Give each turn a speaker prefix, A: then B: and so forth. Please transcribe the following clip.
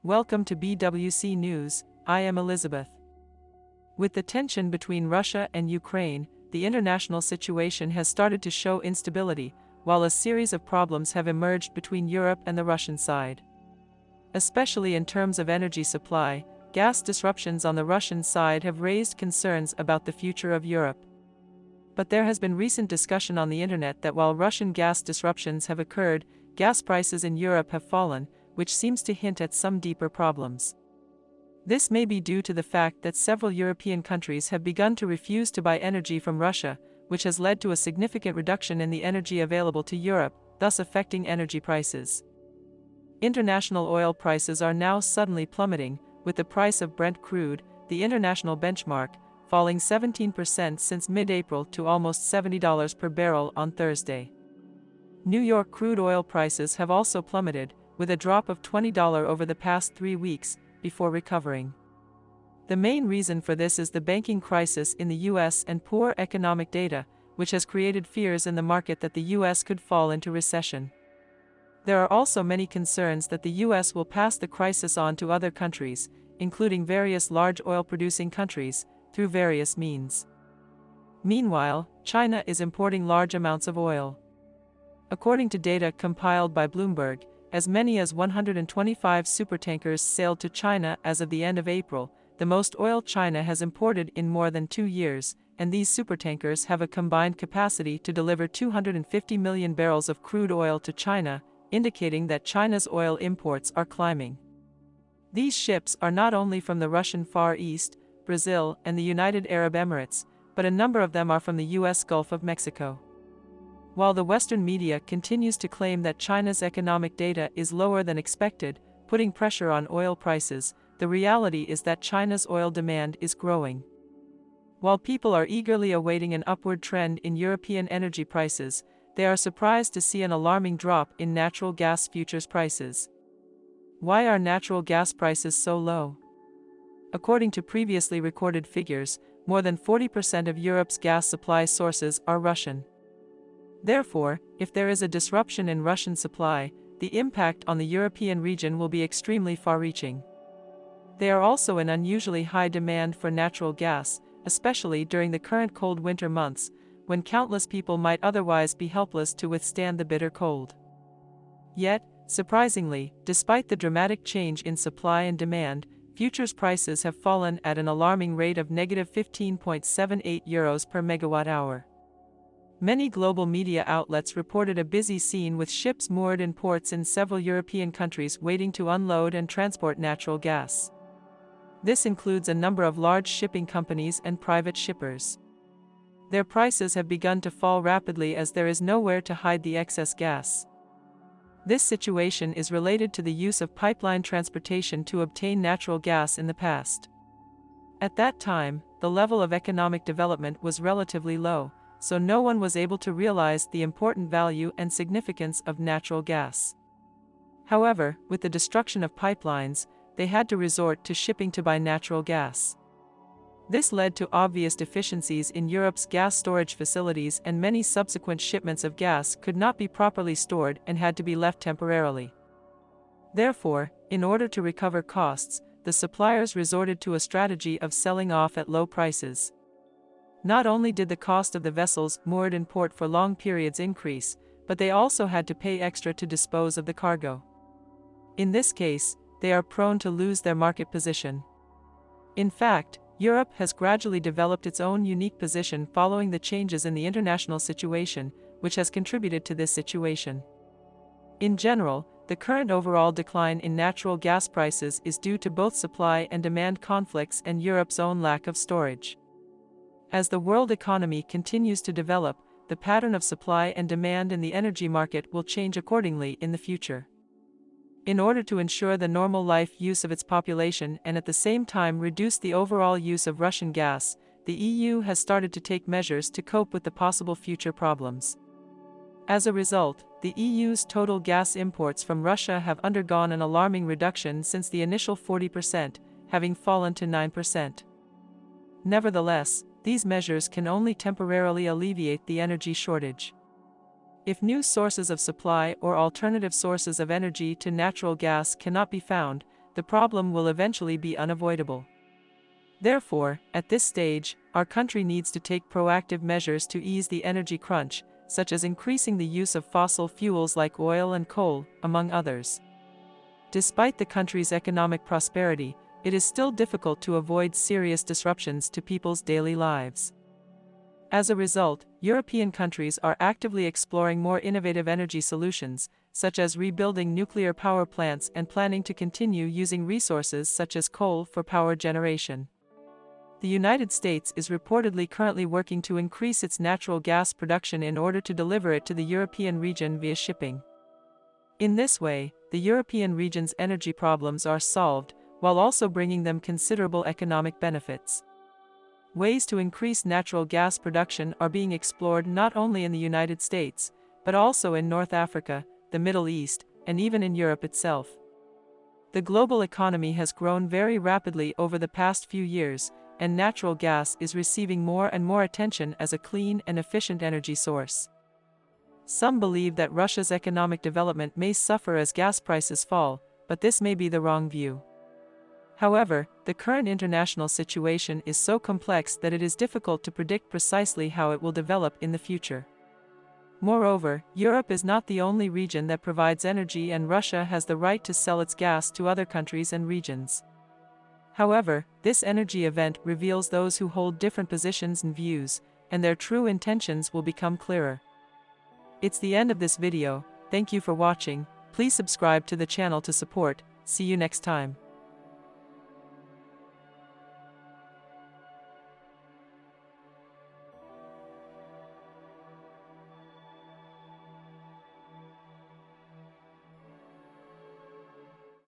A: Welcome to BWC News, I am Elizabeth. With the tension between Russia and Ukraine, the international situation has started to show instability, while a series of problems have emerged between Europe and the Russian side. Especially in terms of energy supply, gas disruptions on the Russian side have raised concerns about the future of Europe. But there has been recent discussion on the internet that while Russian gas disruptions have occurred, gas prices in Europe have fallen, which seems to hint at some deeper problems. This may be due to the fact that several European countries have begun to refuse to buy energy from Russia, which has led to a significant reduction in the energy available to Europe, thus affecting energy prices. International oil prices are now suddenly plummeting, with the price of Brent crude, the international benchmark, falling 17% since mid-April to almost $70 per barrel on Thursday. New York crude oil prices have also plummeted, with a drop of $20 over the past 3 weeks, before recovering. The main reason for this is the banking crisis in the US and poor economic data, which has created fears in the market that the US could fall into recession. There are also many concerns that the US will pass the crisis on to other countries, including various large oil-producing countries, through various means. Meanwhile, China is importing large amounts of oil. According to data compiled by Bloomberg, as many as 125 supertankers sailed to China as of the end of April, the most oil China has imported in more than 2 years, and these supertankers have a combined capacity to deliver 250 million barrels of crude oil to China, indicating that China's oil imports are climbing. These ships are not only from the Russian Far East, Brazil, and the United Arab Emirates, but a number of them are from the U.S. Gulf of Mexico. While the Western media continues to claim that China's economic data is lower than expected, putting pressure on oil prices, the reality is that China's oil demand is growing. While people are eagerly awaiting an upward trend in European energy prices, they are surprised to see an alarming drop in natural gas futures prices. Why are natural gas prices so low? According to previously recorded figures, more than 40% of Europe's gas supply sources are Russian. Therefore, if there is a disruption in Russian supply, the impact on the European region will be extremely far-reaching. They are also in unusually high demand for natural gas, especially during the current cold winter months, when countless people might otherwise be helpless to withstand the bitter cold. Yet, surprisingly, despite the dramatic change in supply and demand, futures prices have fallen at an alarming rate of -15.78 euros per megawatt-hour. Many global media outlets reported a busy scene with ships moored in ports in several European countries waiting to unload and transport natural gas. This includes a number of large shipping companies and private shippers. Their prices have begun to fall rapidly as there is nowhere to hide the excess gas. This situation is related to the use of pipeline transportation to obtain natural gas in the past. At that time, the level of economic development was relatively low, so no one was able to realize the important value and significance of natural gas. However, with the destruction of pipelines, they had to resort to shipping to buy natural gas. This led to obvious deficiencies in Europe's gas storage facilities, and many subsequent shipments of gas could not be properly stored and had to be left temporarily. Therefore, in order to recover costs, the suppliers resorted to a strategy of selling off at low prices. Not only did the cost of the vessels moored in port for long periods increase, but they also had to pay extra to dispose of the cargo. In this case, they are prone to lose their market position. In fact, Europe has gradually developed its own unique position following the changes in the international situation, which has contributed to this situation. In general, the current overall decline in natural gas prices is due to both supply and demand conflicts and Europe's own lack of storage. As the world economy continues to develop, the pattern of supply and demand in the energy market will change accordingly in the future. In order to ensure the normal life use of its population and at the same time reduce the overall use of Russian gas, the EU has started to take measures to cope with the possible future problems. As a result, the EU's total gas imports from Russia have undergone an alarming reduction since the initial 40%, having fallen to 9%. Nevertheless, these measures can only temporarily alleviate the energy shortage. If new sources of supply or alternative sources of energy to natural gas cannot be found, the problem will eventually be unavoidable. Therefore, at this stage, our country needs to take proactive measures to ease the energy crunch, such as increasing the use of fossil fuels like oil and coal, among others. Despite the country's economic prosperity, it is still difficult to avoid serious disruptions to people's daily lives. As a result, European countries are actively exploring more innovative energy solutions, such as rebuilding nuclear power plants and planning to continue using resources such as coal for power generation. The United States is reportedly currently working to increase its natural gas production in order to deliver it to the European region via shipping. In this way, the European region's energy problems are solved, while also bringing them considerable economic benefits. Ways to increase natural gas production are being explored not only in the United States, but also in North Africa, the Middle East, and even in Europe itself. The global economy has grown very rapidly over the past few years, and natural gas is receiving more and more attention as a clean and efficient energy source. Some believe that Russia's economic development may suffer as gas prices fall, but this may be the wrong view. However, the current international situation is so complex that it is difficult to predict precisely how it will develop in the future. Moreover, Europe is not the only region that provides energy, and Russia has the right to sell its gas to other countries and regions. However, this energy event reveals those who hold different positions and views, and their true intentions will become clearer. It's the end of this video. Thank you for watching. Please subscribe to the channel to support. See you next time.